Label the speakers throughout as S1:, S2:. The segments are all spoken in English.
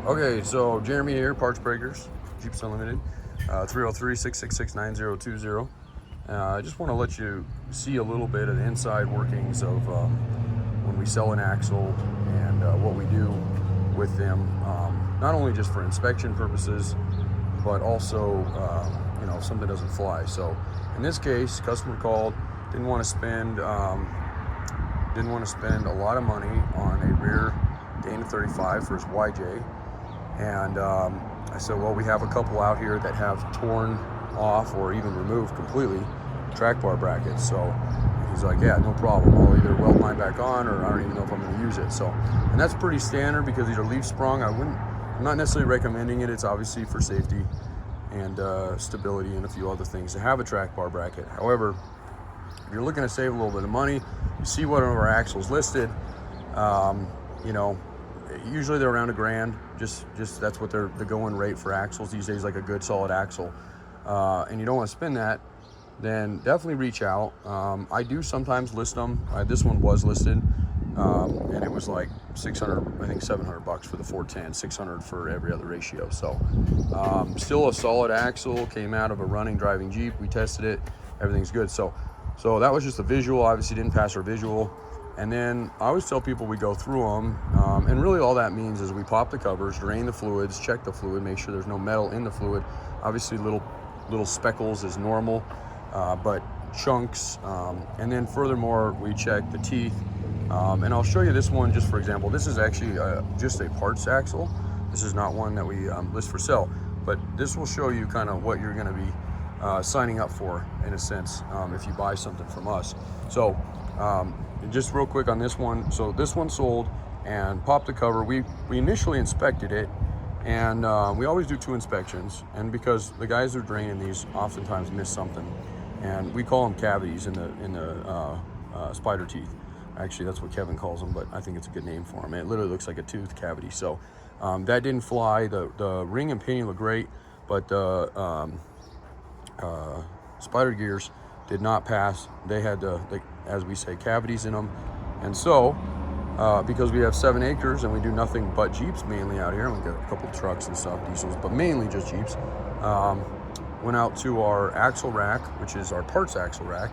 S1: Okay, so Jeremy here, Parts Breakers, Jeeps Unlimited, 303-666-9020. I just want to let you see a little bit of the inside workings of when we sell an axle and what we do with them, not only just for inspection purposes, but also, if something doesn't fly. So in this case, customer called, didn't want to spend a lot of money on a rear Dana 35 for his YJ. And I said, well, we have a couple out here that have torn off or even removed completely track bar brackets. So he's like, yeah, no problem. I'll either weld mine back on, or I don't even know if I'm going to use it. So, and that's pretty standard because these are leaf sprung. I'm not necessarily recommending it. It's obviously for safety and stability and a few other things to have a track bar bracket. However, if you're looking to save a little bit of money, you see one of our axles listed, usually they're around $1,000. Just that's what the going rate for axles these days, like a good solid axle. And you don't want to spend that, then definitely reach out. I do sometimes list them. This one was listed, and it was like 600, I think 700 bucks for the 410, 600 for every other ratio. So still a solid axle, came out of a running driving Jeep. We tested it, everything's good. So that was just a visual. Obviously didn't pass our visual. And then I always tell people we go through them, and really all that means is we pop the covers, drain the fluids, check the fluid, make sure there's no metal in the fluid. Obviously little speckles is normal, but chunks, and then furthermore we check the teeth. And I'll show you this one just for example. This is actually just a parts axle. This is not one that we list for sale, but this will show you kind of what you're going to be signing up for in a sense if you buy something from us. So just real quick on this one. So this one sold and popped the cover. We initially inspected it, and we always do 2 inspections. And because the guys who are draining these oftentimes miss something, and we call them cavities in the spider teeth. Actually, that's what Kevin calls them, but I think it's a good name for them. It literally looks like a tooth cavity. So that didn't fly. The ring and pinion look great, but the spider gears did not pass. They had as we say, cavities in them. And so because we have 7 acres and we do nothing but Jeeps mainly out here, we got a couple trucks and stuff, diesels, but mainly just Jeeps, went out to our axle rack, which is our parts axle rack,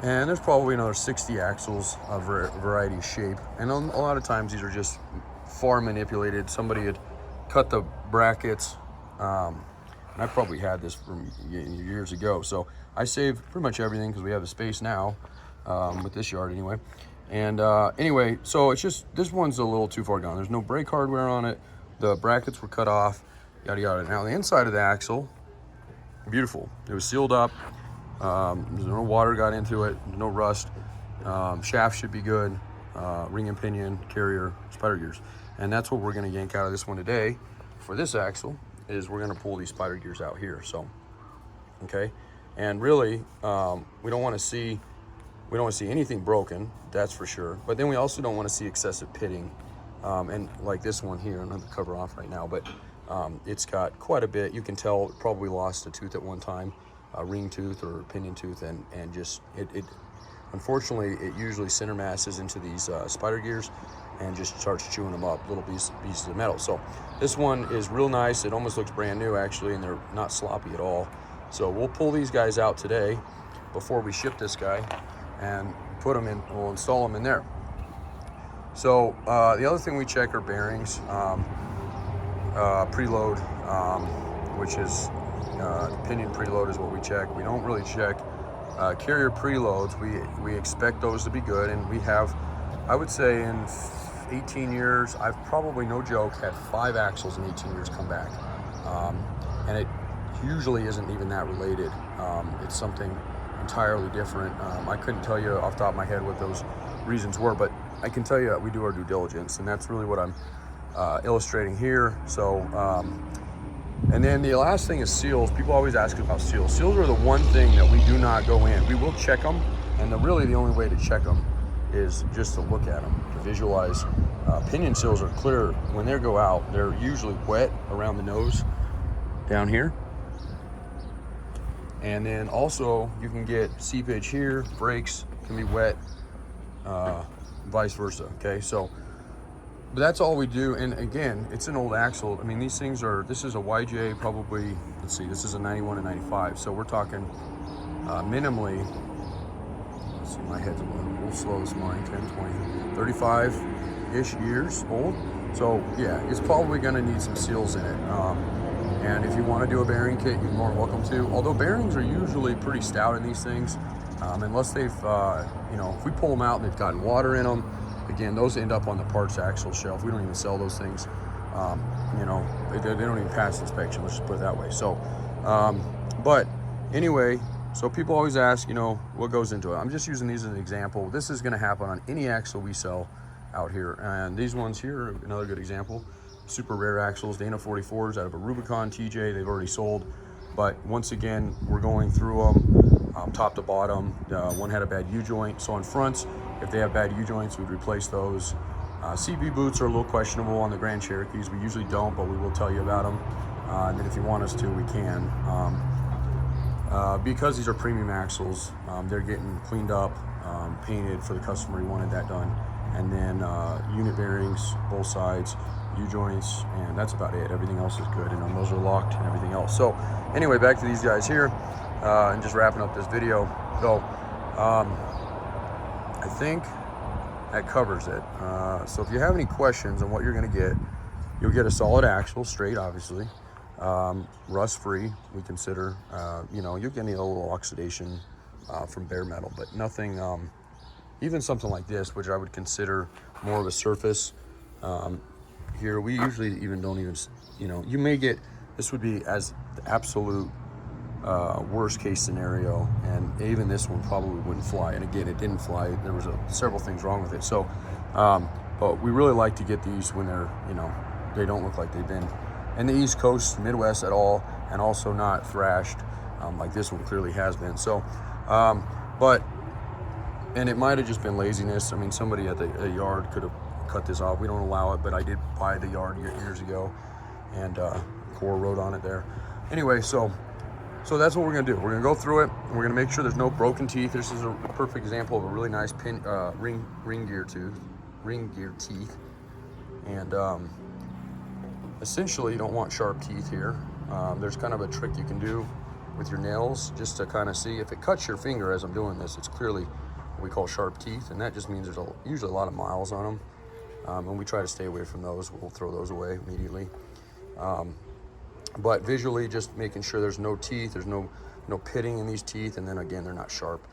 S1: and there's probably another 60 axles of variety of shape. And a lot of times these are just far manipulated. Somebody had cut the brackets, and I probably had this from years ago. So I saved pretty much everything because we have the space now with this yard anyway. And anyway, so it's just, this one's a little too far gone. There's no brake hardware on it. The brackets were cut off, yada, yada. Now the inside of the axle, beautiful. It was sealed up. There's no water got into it, no rust. Shaft should be good. Ring and pinion, carrier, spider gears. And that's what we're gonna yank out of this one today for this axle, is we're gonna pull these spider gears out here. So, okay. And really, we don't want to see anything broken, that's for sure. But then we also don't want to see excessive pitting. And like this one here, I don't have the cover off right now, but it's got quite a bit. You can tell it probably lost a tooth at one time, a ring tooth or a pinion tooth, and just it unfortunately it usually center masses into these spider gears and just starts chewing them up, little pieces of metal. So this one is real nice. It almost looks brand new actually, and they're not sloppy at all. So we'll pull these guys out today before we ship this guy and put them in, we'll install them in there. So the other thing we check are bearings, preload, which is pinion preload is what we check. We don't really check carrier preloads. We expect those to be good, and we have, I would say in 18 years, I've probably, no joke, had 5 axles in 18 years come back. And it usually isn't even that related. It's something entirely different. I couldn't tell you off the top of my head what those reasons were, but I can tell you that we do our due diligence, and that's really what I'm illustrating here. So, and then the last thing is seals. People always ask about seals. Seals are the one thing that we do not go in. We will check them, and really the only way to check them is just to look at them, to visualize. Pinion seals are clear. When they go out, they're usually wet around the nose down here. And then also you can get seepage here, brakes can be wet, vice versa, okay? So But that's all we do. And again, it's an old axle. I mean, these things are, this is a YJ probably, let's see, this is a 91 and 95. So we're talking minimally, let's see, my head's a little slow this morning, 10, 20, 35-ish years old. So yeah, it's probably gonna need some seals in it. And if you wanna do a bearing kit, you're more welcome to. Although bearings are usually pretty stout in these things, unless they've, you know, if we pull them out and they've gotten water in them, again, those end up on the parts axle shelf. We don't even sell those things. You know, they don't even pass inspection, let's just put it that way. So, but anyway, so people always ask, you know, what goes into it. I'm just using these as an example. This is gonna happen on any axle we sell out here. And these ones here, another good example, super rare axles, Dana 44s out of a Rubicon TJ, they've already sold. But once again, we're going through them top to bottom. One had a bad U-joint. So on fronts, if they have bad U-joints, we'd replace those. CB boots are a little questionable on the Grand Cherokees. We usually don't, but we will tell you about them. And then if you want us to, we can. Because these are premium axles, they're getting cleaned up, painted for the customer who wanted that done. And then unit bearings, both sides, U-joints, and that's about it. Everything else is good, and those are locked and everything else. So anyway, back to these guys here, and just wrapping up this video. So I think that covers it. So if you have any questions on what you're gonna get, you'll get a solid axle, straight obviously, rust-free, we consider. You know, you're getting a little oxidation from bare metal, but nothing, even something like this, which I would consider more of a surface. Here, we usually even don't even, you know, you may get, this would be as the absolute worst case scenario, and even this one probably wouldn't fly. And again, it didn't fly. There was several things wrong with it. So, but we really like to get these when they're, you know, they don't look like they've been in the East Coast, Midwest at all, and also not thrashed like this one clearly has been. So, and it might have just been laziness. I mean, somebody at the yard could have cut this off. We don't allow it, but I did buy the yard years ago, and Core wrote on it there. Anyway, so that's what we're gonna do. We're gonna go through it, and we're gonna make sure there's no broken teeth. This is a perfect example of a really nice pin ring gear teeth, and essentially you don't want sharp teeth here. There's kind of a trick you can do with your nails just to kind of see if it cuts your finger as I'm doing this. It's clearly what we call sharp teeth, and that just means there's usually a lot of miles on them. And we try to stay away from those. We'll throw those away immediately. But visually, just making sure there's no teeth, there's no pitting in these teeth, and then again, they're not sharp.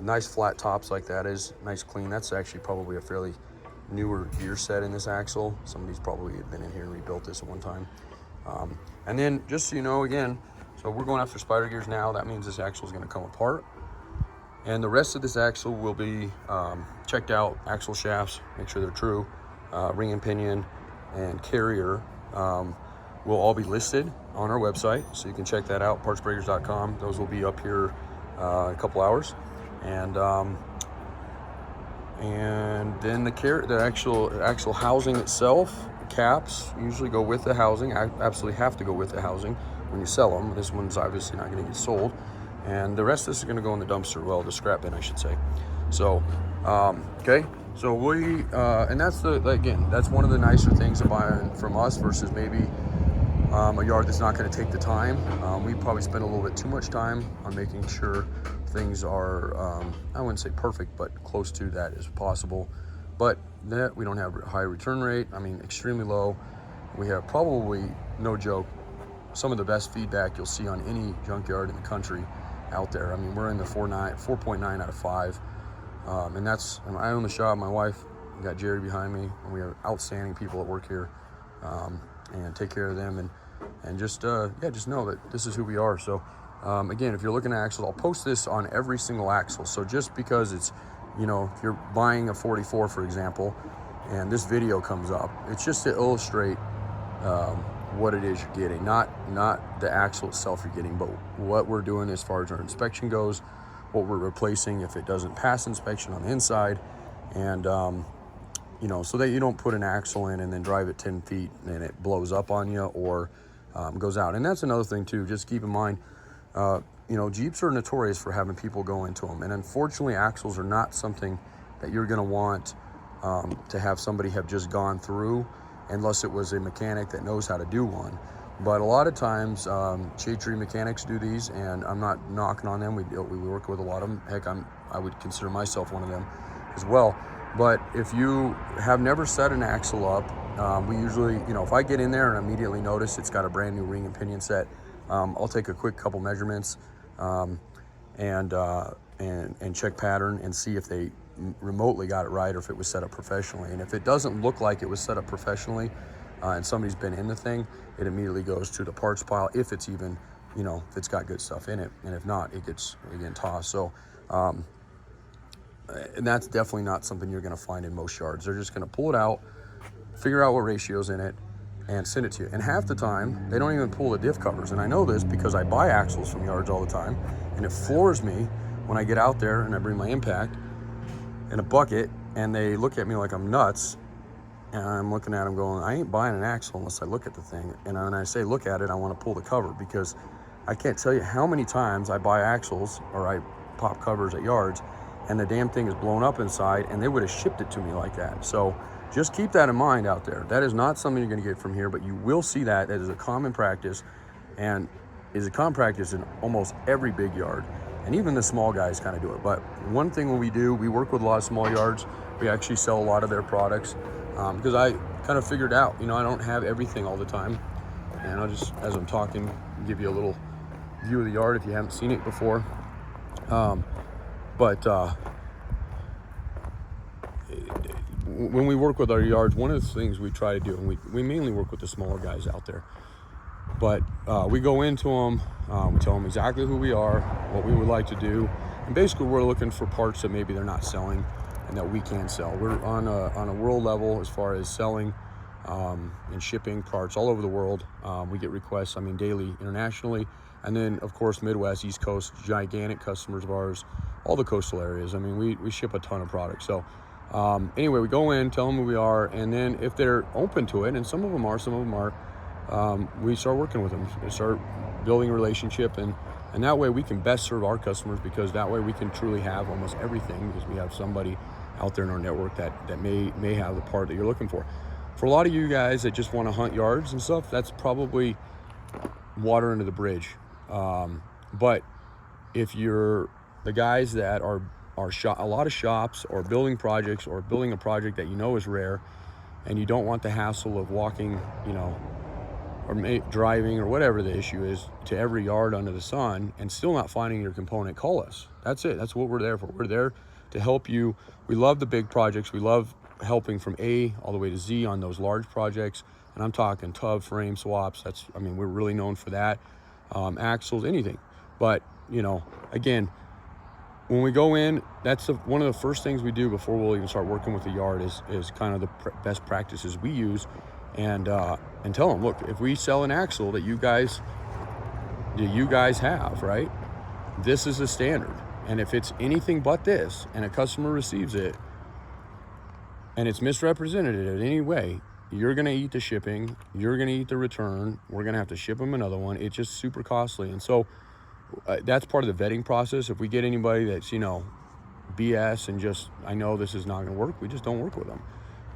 S1: Nice flat tops like that is nice clean. That's actually probably a fairly newer gear set in this axle. Somebody's probably been in here and rebuilt this at one time. And then just so you know, again, so we're going after spider gears now. That means this axle is going to come apart. And the rest of this axle will be checked out. Axle shafts, make sure they're true. Ring and pinion and carrier will all be listed on our website, so you can check that out, PartsBreakers.com. Those will be up here in a couple hours. And then the actual housing itself, caps usually go with the housing. I absolutely have to go with the housing when you sell them. This one's obviously not going to get sold, and the rest of this is going to go in the dumpster, well, the scrap bin, I should say. So okay, so we and that's again, that's one of the nicer things of buying from us versus maybe a yard that's not going to take the time. We probably spend a little bit too much time on making sure things are, I wouldn't say perfect, but close to that as possible. But that we don't have a high return rate. I mean, extremely low. We have probably, no joke, some of the best feedback you'll see on any junkyard in the country out there. I mean, we're in the 4.9 out of 5. And I own the shop. My wife, we got Jerry behind me, and we have outstanding people that work here, and take care of them, and just just know that this is who we are. So again, if you're looking at axles, I'll post this on every single axle. So just because it's, you know, if you're buying a 44, for example, and this video comes up, it's just to illustrate what it is you're getting, not the axle itself you're getting, but what we're doing as far as our inspection goes, what we're replacing if it doesn't pass inspection on the inside, and you know, so that you don't put an axle in and then drive it 10 feet and it blows up on you or goes out. And that's another thing too, just keep in mind, you know, Jeeps are notorious for having people go into them, and unfortunately axles are not something that you're going to want to have somebody have just gone through, unless it was a mechanic that knows how to do one. But a lot of times, shade tree mechanics do these, and I'm not knocking on them. We work with a lot of them. Heck, I would consider myself one of them as well. But if you have never set an axle up, we usually, if I get in there and immediately notice it's got a brand new ring and pinion set, I'll take a quick couple measurements and check pattern and see if they remotely got it right or if it was set up professionally. And if it doesn't look like it was set up professionally and somebody's been in the thing, it immediately goes to the parts pile if it's even, if it's got good stuff in it. And if not, it gets, again, tossed. So, and that's definitely not something you're going to find in most yards. They're just going to pull it out, figure out what ratio's in it, and send it to you. And half the time, they don't even pull the diff covers. And I know this because I buy axles from yards all the time, and it floors me when I get out there and I bring my impact in a bucket, and they look at me like I'm nuts. And I'm looking at them going, I ain't buying an axle unless I look at the thing. And when I say look at it, I want to pull the cover, because I can't tell you how many times I buy axles or I pop covers at yards and the damn thing is blown up inside, and they would have shipped it to me like that. So just keep that in mind out there. That is not something you're going to get from here, but you will see that. That is a common practice, and is a common practice in almost every big yard. And even the small guys kind of do it. But one thing we do, we work with a lot of small yards. We actually sell a lot of their products because I kind of figured out, I don't have everything all the time. And I'll just, as I'm talking, give you a little view of the yard if you haven't seen it before. When we work with our yards, one of the things we try to do, and we mainly work with the smaller guys out there, but we go into them, we tell them exactly who we are, what we would like to do, and basically we're looking for parts that maybe they're not selling and that we can sell. We're on a world level as far as selling and shipping parts all over the world. We get requests, daily, internationally, and then of course Midwest, East Coast, gigantic customers of ours, all the coastal areas. We ship a ton of products. So anyway, we go in, tell them who we are, and then if they're open to it, and some of them are, some of them aren't, we start working with them, start building a relationship, and that way we can best serve our customers, because that way we can truly have almost everything, because we have somebody out there in our network that may have the part that you're looking for. For a lot of you guys that just want to hunt yards and stuff, that's probably water under the bridge. But if you're the guys that are a lot of shops or building projects or building a project that is rare, and you don't want the hassle of walking, or driving or whatever the issue is to every yard under the sun and still not finding your component, call us. That's it. That's what we're there for. We're there to help you. We love the big projects. We love helping from A all the way to Z on those large projects. And I'm talking tub, frame swaps. We're really known for that. Axles, anything. But, again, when we go in, that's one of the first things we do before we'll even start working with the yard is kind of the best practices we use, and tell them, look, if we sell an axle that you guys have, right, this is the standard. And if it's anything but this, and a customer receives it, and it's misrepresented in any way, you're going to eat the shipping, you're going to eat the return, we're going to have to ship them another one. It's just super costly. And so that's part of the vetting process. If we get anybody that's, BS and just, I know this is not going to work, we just don't work with them.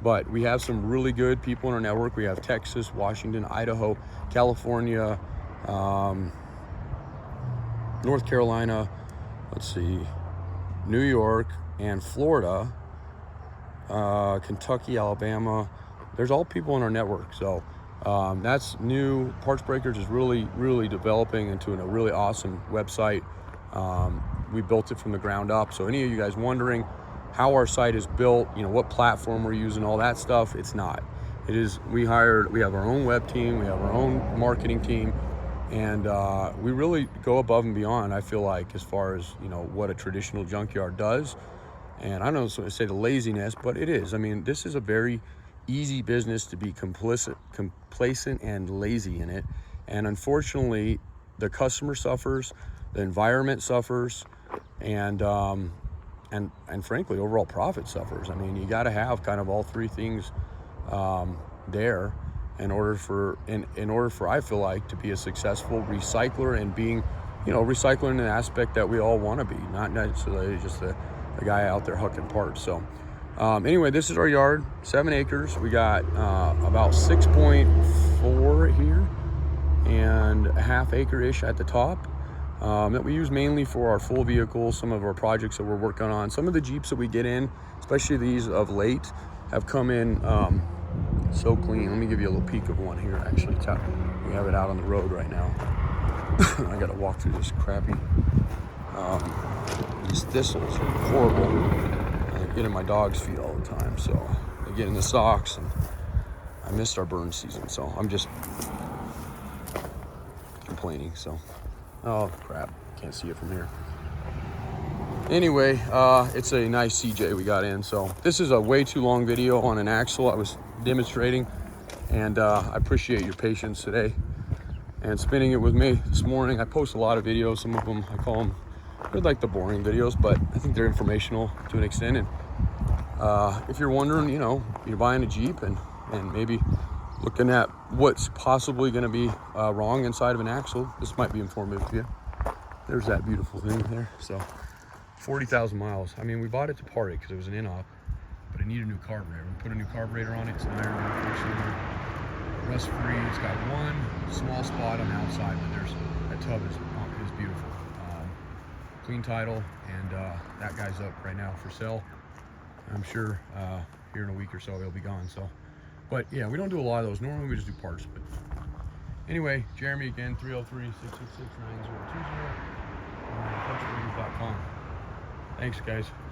S1: But we have some really good people in our network. We have Texas, Washington, Idaho, California, North Carolina, New York, and Florida, Kentucky, Alabama. There's all people in our network. So that's new. PartsBreakers is really, really developing into a really awesome website. We built it from the ground up. So any of you guys wondering how our site is built, what platform we're using, all that stuff, it's not. It is, we have our own web team, we have our own marketing team, and we really go above and beyond, I feel like, as far as, what a traditional junkyard does. And I don't know, say the laziness, but it is. This is a very easy business to be complacent and lazy in it. And unfortunately, the customer suffers, the environment suffers, and frankly, overall profit suffers. You got to have kind of all three things there in order for I feel like to be a successful recycler, and being, recycler in an aspect that we all want to be, not necessarily just the guy out there hucking parts. So Anyway, this is our yard, 7 acres. We got about 6.4 here and a half acre-ish at the top that we use mainly for our full vehicles, some of our projects that we're working on. Some of the Jeeps that we get in, especially these of late, have come in so clean. Let me give you a little peek of one here, actually. We have it out on the road right now. I gotta walk through this crappy, these thistles are horrible. I get in my dog's feet all the time, so I get in the socks, and I missed our burn season, so I'm just complaining. So, oh crap, can't see it from here. Anyway, it's a nice CJ we got in. So this is a way too long video on an axle I was demonstrating, and I appreciate your patience today and spinning it with me this morning. I post a lot of videos. Some of them I call them, they're like the boring videos, but I think they're informational to an extent. And if you're wondering, you know, you're buying a Jeep and maybe looking at what's possibly going to be wrong inside of an axle, this might be informative to you. There's that beautiful thing there. So 40,000 miles. I mean, we bought it to part it because it was an in-op, but it needed a new carburetor. We put a new carburetor on it. It's an iron four-cylinder, rust-free. It's got one small spot on the outside, but that tub is beautiful. Clean title, and that guy's up right now for sale. I'm sure here in a week or so he'll be gone. So, but yeah, we don't do a lot of those. Normally we just do parts. But anyway, Jeremy again, 303-666-9020. PartsBreakers.com. Thanks, guys.